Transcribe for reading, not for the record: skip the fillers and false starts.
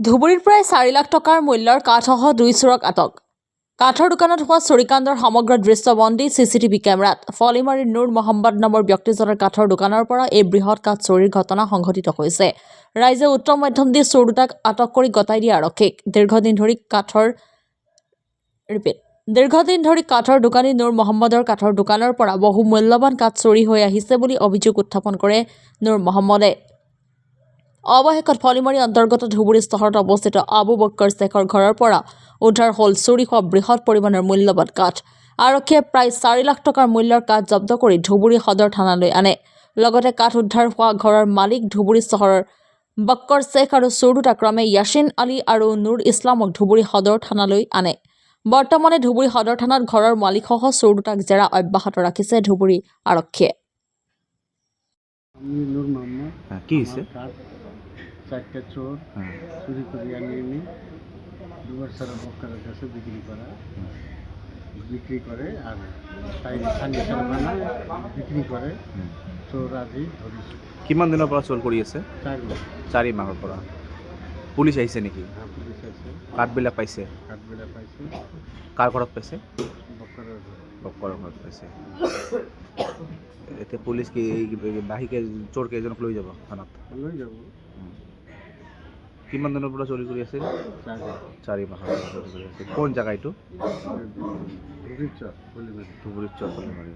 ধুবুৰীৰ প্ৰায় 4 লাখ টকাৰ মূল্যৰ কাঠসহ 2 চোৰক আটক। কাঠৰ দোকানত হোৱা চুৰিকাণ্ডৰ সমগ্ৰ দৃশ্যবন্দী চিচিটিভি কেমেৰাত। ফলিমাৰীৰ নুৰ মহম্মদ নামৰ ব্যক্তিজনৰ কাঠৰ দোকানৰ পৰা এই বৃহৎ কাঠ চুৰিৰ ঘটনা সংঘটিত হৈছে। ৰাইজে উত্তম মধ্যম দি চোৰ দুটাক আটক কৰি গতাই দিয়ে আৰক্ষীক। দীৰ্ঘদিন ধৰি কাঠৰ দোকানী নুৰ মহম্মদৰ কাঠৰ দোকানৰ পৰা বহু মূল্যৱান কাঠ চুৰি হৈ আহিছে বুলি অভিযোগ উত্থাপন কৰে নুৰ মহম্মদে। অৱশেষত ফলিমাৰী অন্তৰ্গত ধুবুৰী চহৰত অৱস্থিত আবু বক্কৰ শ্বেখৰ ঘৰৰ পৰা উদ্ধাৰ হ'ল চুৰি হোৱা বৃহৎ পৰিমাণৰ মূল্যৱান কাঠ। আৰক্ষীয়ে প্ৰায় 4 লাখ টকাৰ মূল্যৰ কাঠ জব্দ কৰি ধুবুৰী সদৰ থানালৈ আনে। লগতে কাঠ উদ্ধাৰ হোৱা ঘৰৰ মালিক ধুবুৰী চহৰৰ বক্কৰ শ্বেখ আৰু চোৰ দুটা ক্ৰমে য়াছিন আলী আৰু নুৰ ইছলামক ধুবুৰী সদৰ থানালৈ আনে। বৰ্তমানে ধুবুৰী সদৰ থানাত ঘৰৰ মালিকসহ চোৰ দুটাক জেৰা অব্যাহত ৰাখিছে ধুবুৰী আৰক্ষীয়ে। নুর মোহাম্মদ কি হয়েছে? চারটে চোর চুরি করে আনিয়ে দুবছর বক্কারের কাছে বিক্রি করে আর ফার্নিচার বানায় বিক্রি করে। চোর আজি ধরিছে। কিমান দিনৰ পৰা চোৰ কৰি আছে? 4 মাহ। 4 মাহৰ পৰা। পুলিচ আহিছে নেকি? পুলিচ আছে। কাঠবিলাক পাইছে? কাঠবিলাক পাইছে। কাৰ ঘৰত পাইছে? বক্কৰৰ ঘৰত পাইছে। এতিয়া পুলিচ কি বাহিকে চোৰ কেইজনক লৈ যাব থানাত? লৈ যাব। কিমান দিনৰ পৰা চুৰি কৰি আছে? 4 মাহৰ পৰা চুৰি কৰি আছে। কোন জেগা এইটো? ধুবুৰী চৰ ফলিমাৰী।